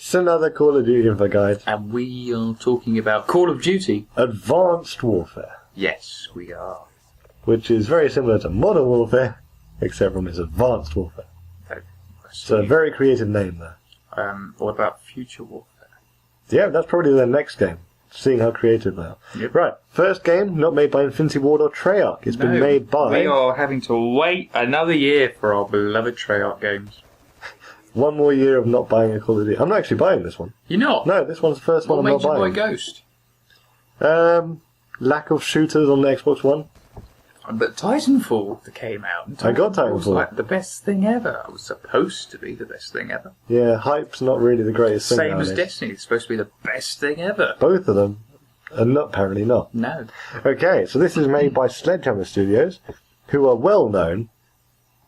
It's another Call of Duty Infoguide. And we are talking about Call of Duty. Advanced Warfare. Yes, we are. Which is very similar to Modern Warfare, except from its Advanced Warfare. It's a very creative name there. What about Future Warfare? Yeah, that's probably their next game. Seeing how creative they are. Yep. Right, first game, not made by Infinity Ward or Treyarch. It's been made by... We are having to wait another year for our beloved Treyarch games. One more year of not buying a Call of Duty. I'm not actually buying this one. You're not? No, this one's the first one I'm not buying. What made you buy Ghost? Lack of shooters on the Xbox One. But Titanfall came out. And I got Titanfall. was like the best thing ever. It was supposed to be the best thing ever. Yeah, hype's not really the greatest thing Same nowadays. as Destiny. It's supposed to be the best thing ever. Both of them. And not apparently not. No. Okay, so this is made by Sledgehammer Studios, who are well known.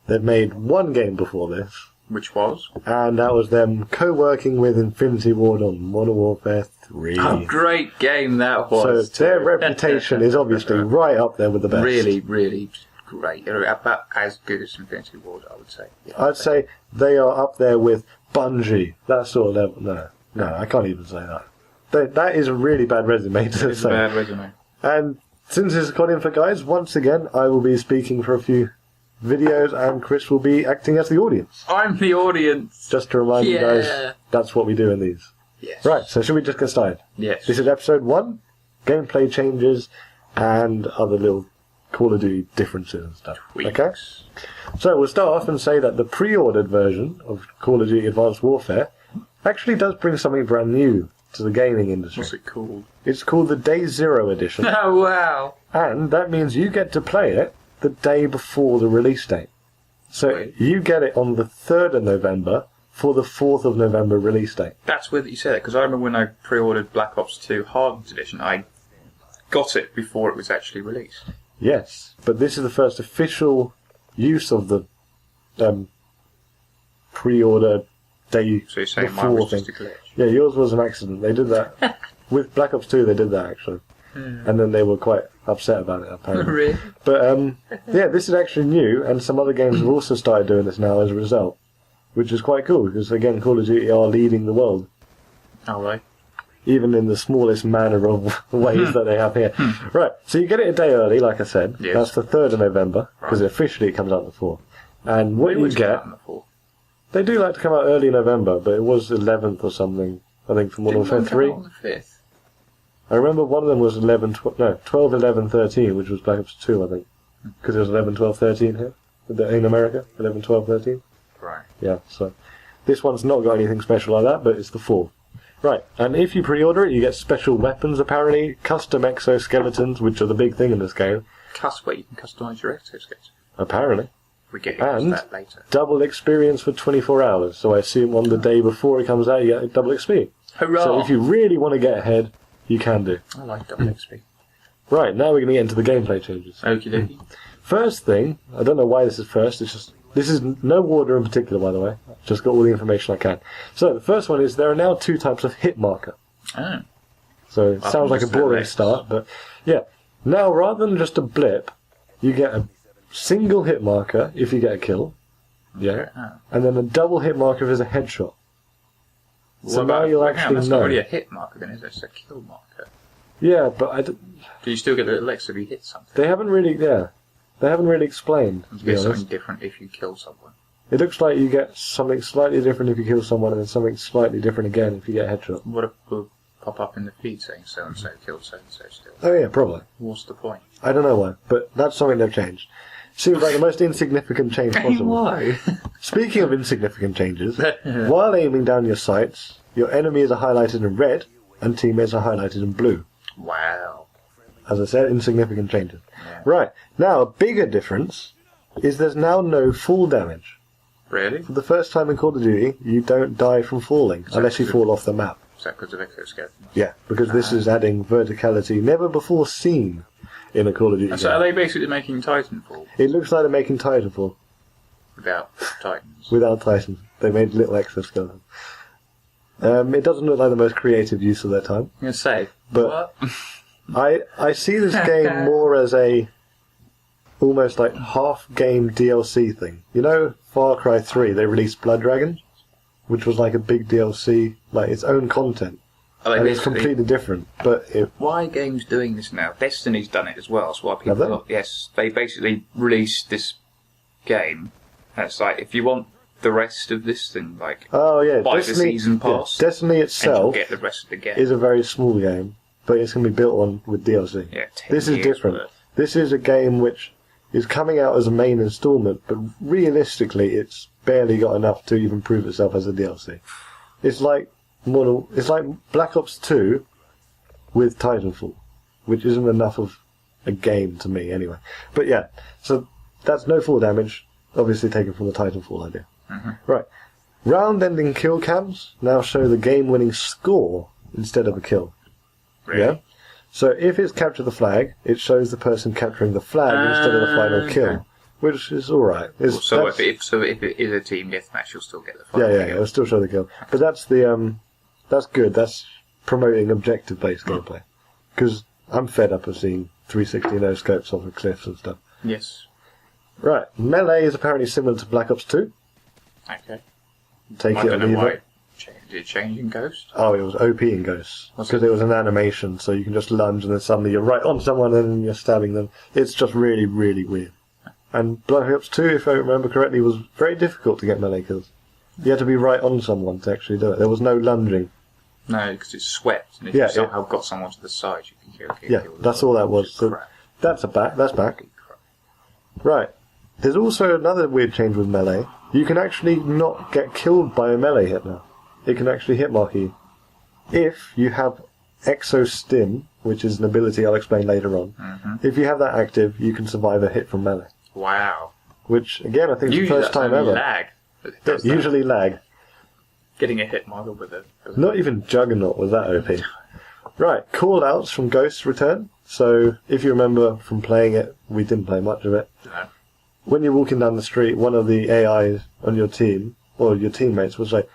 They've made one game before this. Which was? And that was them co-working with Infinity Ward on Modern Warfare 3. Oh, great game that was. So their reputation is obviously right up there with the best. Really, really great. About as good as Infinity Ward, I would say. Yeah, I'd say they are up there with Bungie. That sort of level. No, I can't even say that. That is a really bad resume to say. It's a bad resume. And since it's got Infoguides, once again, I will be speaking for a few videos, and Chris will be acting as the audience. I'm the audience. Just to remind you guys, that's what we do in these. Yes. Right, so should we just get started? Yes. This is episode 1, gameplay changes, and other little Call of Duty differences and stuff. Tweaks. Okay? So we'll start off and say that the pre-ordered version of Call of Duty Advanced Warfare actually does bring something brand new to the gaming industry. What's it called? It's called the Day Zero Edition. Oh, wow. And that means you get to play it the day before the release date. So you get it on the 3rd of November for the 4th of November release date. That's weird that you say that, because I remember when I pre-ordered Black Ops 2 Hardened Edition, I got it before it was actually released. Yes, but this is the first official use of the pre-order day So you're saying before mine was thing. just a glitch? Yeah, yours was an accident. They did that. With Black Ops 2 they did that actually. And then they were quite upset about it apparently. Really? But yeah, this is actually new, and some other games have also started doing this now as a result, which is quite cool because again, Call of Duty are leading the world, Alright. even in the smallest manner of ways that they have here. Right, so you get it a day early, like I said. Yes. That's the 3rd of November because Right. officially it comes out the 4th. And what you get, they do like to come out early November, but it was 11th or something. I think for Modern Warfare 3. On the 5th. I remember one of them was 12, 11, 13, which was Black Ops 2, I think. Because it was 11, 12, 13 here. In America. 11, 12, 13. Right. Yeah, so. This one's not got anything special like that, but it's the 4th. Right, and if you pre-order it, you get special weapons, apparently. Custom exoskeletons, which are the big thing in this game. Where you can customise your exoskeleton. Apparently. We get into And that later. double experience for 24 hours. So I assume on the day before it comes out, you get double XP. Hurrah! So if you really want to get ahead, you can do. I like double XP. Right, now we're going to get into the gameplay changes. Okie dokie. First thing, I don't know why this is first, it's just, this is no order in particular, by the way. I've just got all the information I can. So, the first one is there are now 2 types of hit marker. Oh. So, it Up sounds like a just the boring legs. start, but yeah. Now, rather than just a blip, you get a single hit marker if you get a kill. Yeah. Oh. And then a double hit marker if there's a headshot. So now you'll actually that's know. not really a hit marker then, is it? It's a kill marker. Yeah, but Do you still get the little X if you hit something? they haven't really explained, to You be get honest. something different if you kill someone. It looks like you get something slightly different if you kill someone, and then something slightly different again if you get a headshot. What if will pop up in the feed saying so and so killed so and so still? Oh yeah, probably. What's the point? I don't know why, but that's something they've changed. Seems like the most insignificant change possible. Why? Speaking of insignificant changes, while aiming down your sights, your enemies are highlighted in red, and teammates are highlighted in blue. Wow. As I said, insignificant changes. Yeah. Right, now a bigger difference is there's now no fall damage. Really? For the first time in Call of Duty, you don't die from falling, unless you fall off the map. Is that because of exoskeletons? Yeah, because this is adding verticality never before seen in a Call of Duty So game. are they basically making Titanfall It looks like they're making Titanfall without Titans? without Titan. They made little exoskeletons. It doesn't look like the most creative use of their time. I'm going to say, But- what? I see this game more as a almost like half game DLC thing. You know, Far Cry 3, they released Blood Dragon? which was like a big DLC, like its own content. And it's completely different. But why are games doing this now? Destiny's done it as well. So why people? Have they? Yes, they basically released this game. And it's like if you want the rest of this thing, like buy the season pass. Yeah, Destiny itself and you'll get the rest of the game. Is a very small game, but it's going to be built on with DLC. Yeah, this is different. This is a game which is coming out as a main installment, but realistically, it's barely got enough to even prove itself as a DLC. It's like Black Ops 2 with Titanfall, which isn't enough of a game to me anyway. But yeah, so that's no fall damage, obviously taken from the Titanfall idea. Mm-hmm. Right. Round-ending kill cams now show the game-winning score instead of a kill. Really? Yeah. So if it's capture the flag, it shows the person capturing the flag instead of the final kill, which is all right. So if it is a team deathmatch, you'll still get the final kill. kill. Yeah, it'll still show the kill. But that's that's good. That's promoting objective-based gameplay. Because I'm fed up of seeing 360 no scopes off of cliffs and stuff. Yes. Right. Melee is apparently similar to Black Ops 2. Okay. Take I it don't or know leave why. it. Did it change in Ghost? Oh, it was OP in Ghosts. Because it was an animation, so you can just lunge and then suddenly you're right on someone and then you're stabbing them. It's just really, really weird. And Black Ops 2, if I remember correctly, was very difficult to get melee kills. You had to be right on someone to actually do it. There was no lunging. No, because it's swept, and if you somehow got someone to the side, you can kill. Yeah, that's all that was. So that's back. That's back. Right. There's also another weird change with melee. You can actually not get killed by a melee hit now. It can actually hitmark you. If you have Exo-Stim, which is an ability I'll explain later on, if you have that active, you can survive a hit from melee. Wow. Which, again, I think is the first time ever. Lag. Usually lag. Getting a hit marker with a... Not even Juggernaut was that OP. Right, call-outs from Ghosts return. So, if you remember from playing it, we didn't play much of it. No. When you're walking down the street, one of the AIs on your team, or your teammates, will say,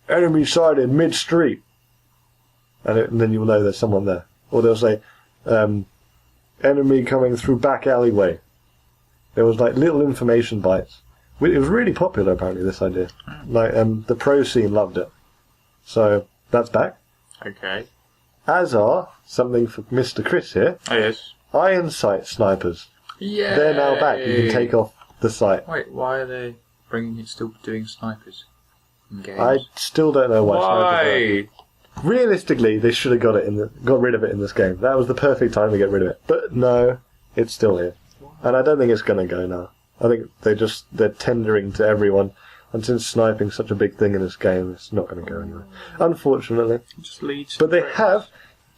"Enemy sighted mid-street." And then you'll know there's someone there. Or they'll say, "Enemy coming through back alleyway." There was like little information bites. It was really popular, apparently, this idea. Like the pro scene loved it. So, that's back. Okay. As are, something for Mr. Chris here, Oh, yes. iron sight snipers. Yeah. They're now back. You can take off the sight. Wait, why are they still doing snipers in games? I still don't know why snipers are. Realistically, they should have got rid of it in this game. That was the perfect time to get rid of it. But no, it's still here. And I don't think it's going to go now. I think they're tendering to everyone. And since sniping's such a big thing in this game, it's not going to go anywhere. Unfortunately. It just leads. But they have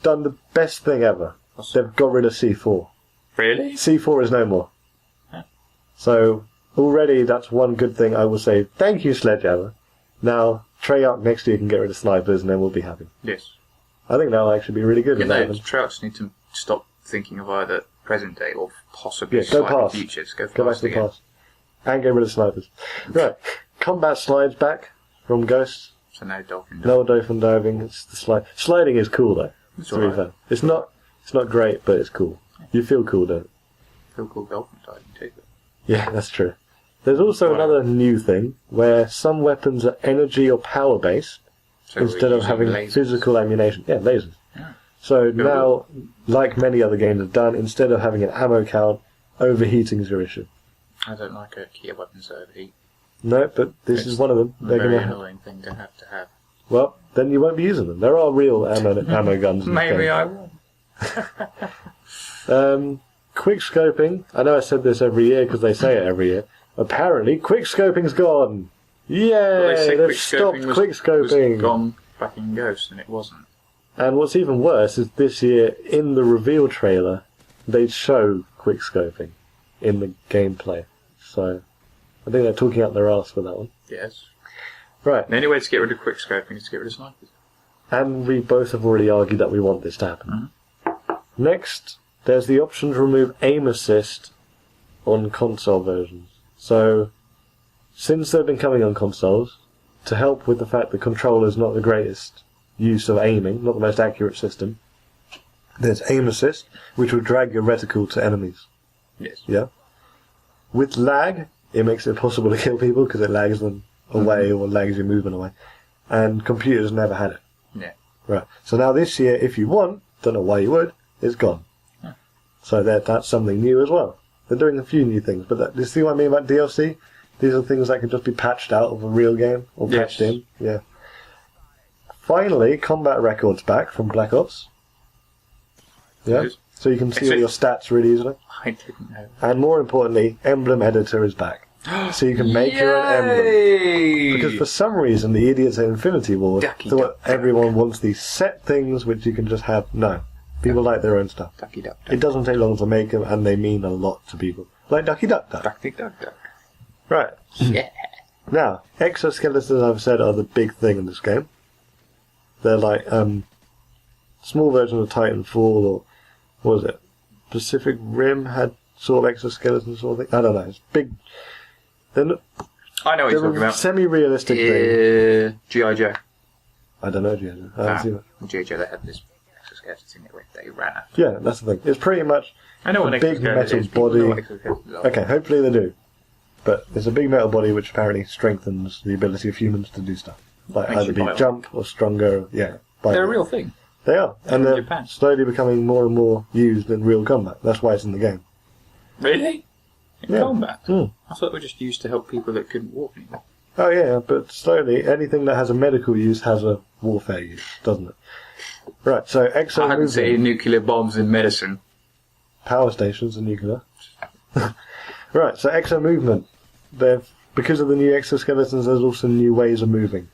done the best thing ever. They've got rid of C4. Really? C4 is no more. Huh. So, already that's one good thing I will say. Thank you, Sledgehammer. Now, Treyarch next year can get rid of snipers and then we'll be happy. Yes. I think that'll actually be really good. Yeah, no, Treyarch need to stop thinking of either present day or possibly go past. futures. Go back past to the again. past. And get rid of snipers. Right. Combat slides back from Ghosts. So no dolphin diving. No dolphin diving. It's the slide. Sliding is cool though. It's to be alright. fair. It's not great, but it's cool. You feel cool, don't you? Feel cool dolphin diving too. Yeah, that's true. There's also another new thing where some weapons are energy or power based So instead we're of using having lasers. physical ammunition. Yeah, lasers. Yeah. So now, like many other games have done, instead of having an ammo count, overheating is your issue. I don't like a key weapons overheat. No, but this is one of them. A They're very going to. annoying thing to have. Well, then you won't be using them. There are real ammo guns. In this Maybe game. I will. Quick scoping. I know I said this every year because they say it every year. Apparently, quick scoping's gone. Yay! Well, they said They've stopped quick scoping. was gone back in Ghost, and it wasn't. And what's even worse is this year, in the reveal trailer, they show quick scoping in the gameplay. So, I think they're talking out their arse for that one. Yes. Right. The only way to get rid of quick scoping is to get rid of snipers. And we both have already argued that we want this to happen. Next, there's the option to remove aim assist on console versions. So, since they've been coming on consoles, to help with the fact the controller's not the greatest use of aiming, not the most accurate system, there's aim assist, which will drag your reticle to enemies. Yes. Yeah. With lag, it makes it possible to kill people because it lags them away or lags your movement away. and computers never had it. Yeah. Right. So now this year, if you want, don't know why you would, it's gone. Yeah. So that's something new as well. They're doing a few new things, but you see what I mean about DLC? These are things that can just be patched out of a real game or patched in. Yeah. Finally, combat records back from Black Ops. Yeah. So you can see all your stats really easily. I didn't know. And more importantly, emblem editor is back. So you can make your own emblem. Because for some reason, the idiots at Infinity Ward thought everyone wants these set things which you can just have. No. People like their own stuff. Ducky duck duck. It doesn't take long to make them, and they mean a lot to people. Like Ducky Duck Duck. Ducky duck duck. Right. Yeah. Now, exoskeletons, I've said, are the big thing in this game. They're like small versions of Titanfall, or what was it? Pacific Rim had sort of exoskeleton sort of thing. I don't know. It's big. I know what you're talking about. Semi-realistic thing. G.I. Joe. I don't know G.I. Joe. I haven't seen it. G.I. Joe, they had this exoskeleton thing that they ran after. Yeah, that's the thing. It's pretty much a big metal body. Okay, hopefully they do. But it's a big metal body which apparently strengthens the ability of humans to do stuff. Like either be jump or stronger. Yeah. They're a real thing. They are. And they're slowly becoming more and more used in real combat. That's why it's in the game. Really? In combat? I thought they were just used to help people that couldn't walk anymore. Oh yeah, but slowly anything that has a medical use has a warfare use, doesn't it? Right, so exo I hadn't seen nuclear bombs in medicine. Power stations and nuclear. Right, so exo movement. Because of the new exoskeletons, there's also new ways of moving.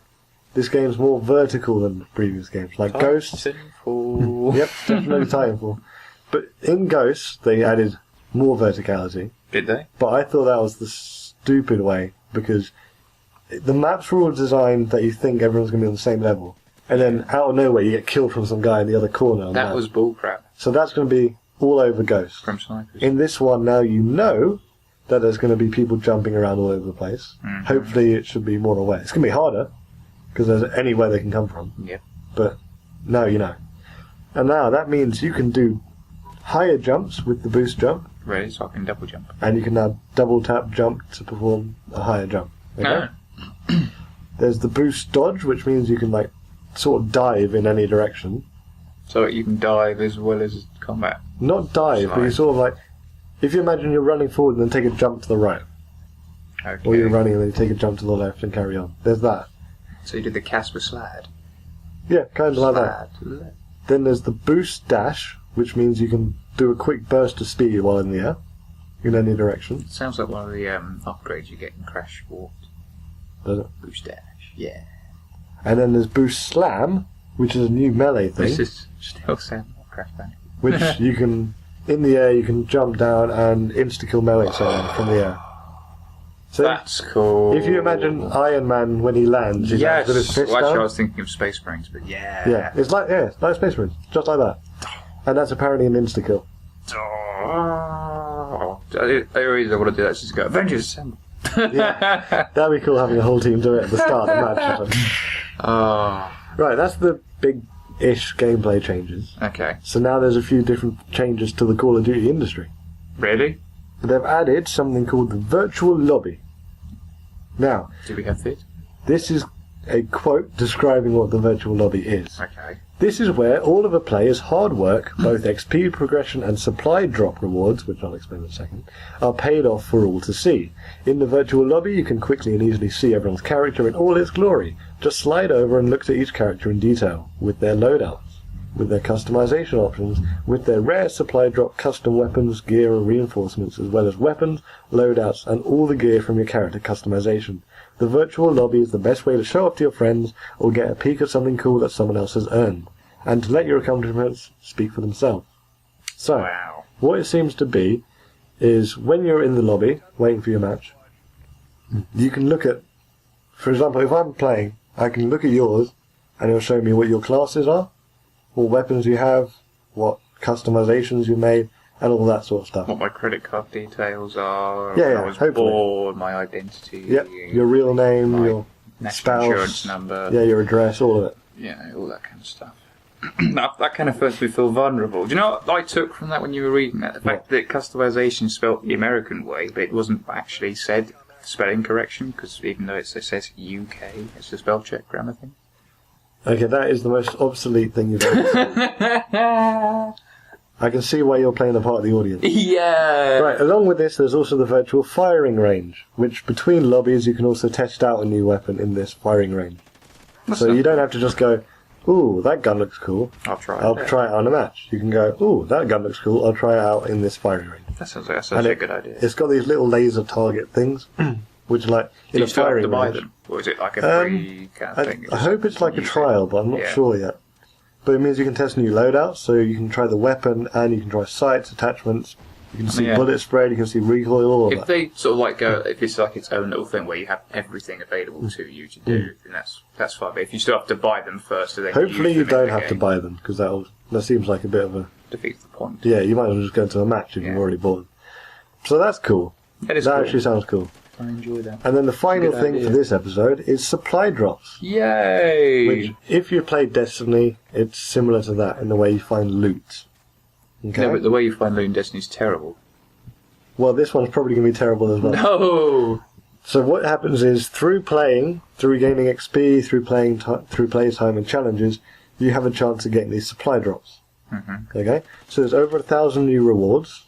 This game's more vertical than the previous games, like Ghost. Yep, definitely Titanfall. But in Ghost, they added more verticality. Did they? But I thought that was the stupid way, because the maps were all designed that you think everyone's going to be on the same level. And then out of nowhere, you get killed from some guy in the other corner. That was bullcrap. So that's going to be all over Ghost. From snipers. In this one, now you know that there's going to be people jumping around all over the place. Mm-hmm. Hopefully it should be more aware. It's going to be harder, because there's anywhere they can come from. Yeah. But now you know. And now that means you can do higher jumps with the boost jump. Really? So I can double jump. And you can now double tap jump to perform a higher jump. Okay? There's the boost dodge, which means you can sort of dive in any direction. So you can dive as well as combat? Not dive, but you sort of if you imagine you're running forward and then take a jump to the right. Okay. Or you're running and then you take a jump to the left and carry on. There's that. So you did the Casper slide? Yeah, kind of like that. Then there's the boost dash, which means you can do a quick burst of speed while in the air, in any direction. Sounds like one of the upgrades you get in Crash Warped. Does it? Boost dash, yeah. And then there's boost slam, which is a new melee thing. This is still sound like Crash Bandicoot. Which you can, in the air, you can jump down and insta-kill melee someone from the air. So that's cool. If you imagine Iron Man when he lands, he lands with his fist down. Actually, I was thinking of Space Marines, but yeah. It's like Space Marines, just like that. And that's apparently an insta-kill. The only reason I want to do that is just go, Avengers Assemble. Yeah, that'd be cool having a whole team do it at the start of the match. Right, that's the big-ish gameplay changes. Okay. So now there's a few different changes to the Call of Duty industry. Really? They've added something called the virtual lobby. Now, do we have this? This is a quote describing what the virtual lobby is. Okay. This is where all of a player's hard work, both XP progression and supply drop rewards, which I'll explain in a second, are paid off for all to see. In the virtual lobby, you can quickly and easily see everyone's character in all its glory. Just slide over and look at each character in detail, with their loadouts, with their customization options, with their rare supply drop custom weapons, gear and reinforcements, as well as weapons, loadouts, and all the gear from your character customization. The virtual lobby is the best way to show up to your friends or get a peek at something cool that someone else has earned, and to let your accomplishments speak for themselves. So, what it seems to be is when you're in the lobby, waiting for your match, you can look at, for example, if I'm playing, I can look at yours, and it'll show me what your classes are, what weapons you have, what customizations you made, and all that sort of stuff. What my credit card details are, when I was born, my identity. Yep, your real name, your national insurance number. Yeah, your address, all of it. Yeah, all that kind of stuff. that kind of makes me feel vulnerable. Do you know what I took from that when you were reading that? The fact that customization spelt the American way, but it wasn't actually said spelling correction, because even though it says UK, it's a spell check grammar thing. Okay, that is the most obsolete thing you've ever said. I can see why you're playing the part of the audience. Yeah! Right, along with this, there's also the virtual firing range, which between lobbies you can also test out a new weapon in this firing range. So you don't have to just go, ooh, that gun looks cool. I'll try it on a match. You can go, ooh, that gun looks cool. I'll try it out in this firing range. That sounds like a good idea. It's got these little laser target things, which like in a firing range. Do you still have to buy them? Or is it like a free kind of thing? I hope it's like a trial, but I'm not sure yet. But it means you can test new loadouts, so you can try the weapon and you can try sights, attachments. You can see bullet spread, you can see recoil, all of that. If they sort of like go, if it's like its own little thing where you have everything available to you to do, then that's fine. But if you still have to buy them first, so then hopefully you don't have to buy them, because that seems like a bit of a defeats the point. Yeah, you might as well just go to a match if you've already bought them. So that's cool. That actually sounds cool. I enjoy that. And then the final thing for this episode is supply drops. Yay! Which, if you played Destiny, it's similar to that in the way you find loot. Okay? No, but the way you find loot in Destiny is terrible. Well, this one's probably going to be terrible as well. No! So what happens is, through gaining XP, through playtime and challenges, you have a chance of getting these supply drops. Mm-hmm. Okay? So there's over 1,000 new rewards.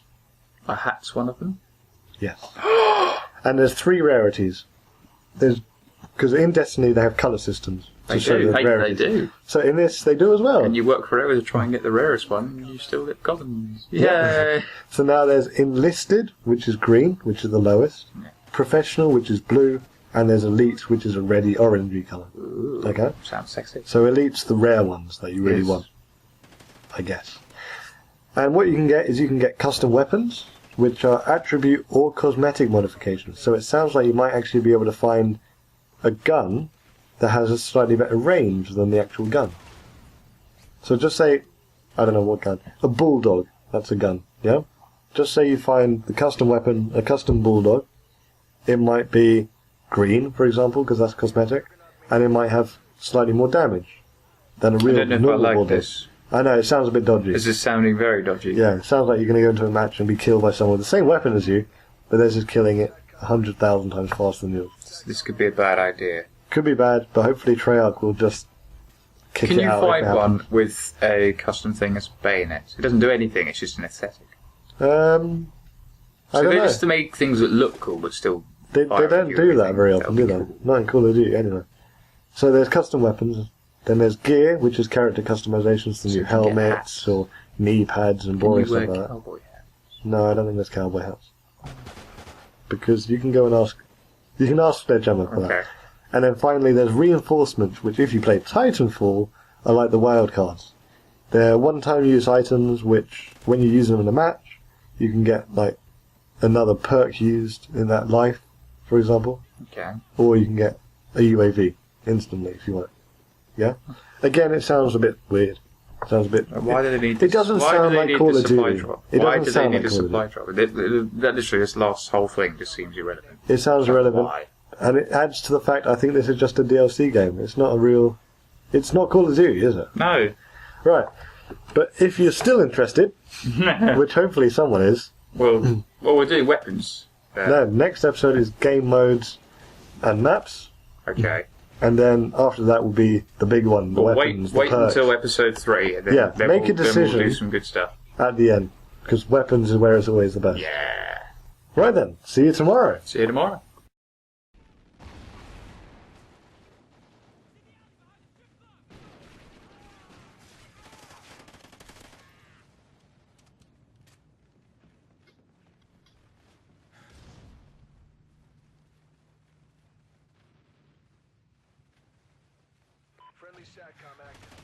A hat's one of them? Yes. And there's 3 rarities. Because in Destiny they have colour systems. They do. So in this they do as well. And you work forever to try and get the rarest one, and you still get commons. Yeah. So now there's Enlisted, which is green, which is the lowest. Yeah. Professional, which is blue. And there's Elite, which is a reddy orangey colour. Ooh, okay? Sounds sexy. So Elite's the rare ones that you really want, I guess. And what you can get is you can get custom weapons, which are attribute or cosmetic modifications. So it sounds like you might actually be able to find a gun that has a slightly better range than the actual gun. So just say, I don't know what gun, a bulldog, that's a gun, yeah? Just say you find the custom weapon, a custom bulldog, it might be green, for example, because that's cosmetic, and it might have slightly more damage than a real I don't know normal if I like bulldog. this. I know, it sounds a bit dodgy. This is sounding very dodgy. Yeah, it sounds like you're going to go into a match and be killed by someone with the same weapon as you, but they're just killing it 100,000 times faster than you. This could be a bad idea. Could be bad, but hopefully Treyarch will just kick it out. Can you find one with a custom thing as bayonet? It doesn't do anything, it's just an aesthetic. I don't know. Just to make things that look cool but still... They don't do that very often, do they? Cool. Not in Call of Duty, anyway. So there's custom weapons. Then there's gear, which is character customizations, so new helmets or knee pads and boring stuff like that. Cowboy hats? No, I don't think there's cowboy hats. Because you can go and ask... You can ask Sledgehammer for that. And then finally there's reinforcements, which if you play Titanfall, are like the wild cards. They're one-time use items, which when you use them in a match, you can get like another perk used in that life, for example. Okay. Or you can get a UAV instantly if you want it. Yeah? Again, it sounds a bit weird. It sounds a bit... Why do they need this? It doesn't sound like Call of Duty. Why do they need a supply drop? That literally, this last whole thing just seems irrelevant. It sounds irrelevant. Why? And it adds to the fact I think this is just a DLC game. It's not a real... It's not Call of Duty, is it? No. Right. But if you're still interested, which hopefully someone is... Well, we're doing weapons. No, next episode is game modes and maps. Okay. And then after that will be the big one, the weapons, wait the perks. until episode 3. And then, make a decision. Then we'll do some good stuff. At the end. Because weapons is where it's always the best. Yeah. Right then. See you tomorrow. See you tomorrow. Friendly SATCOM active.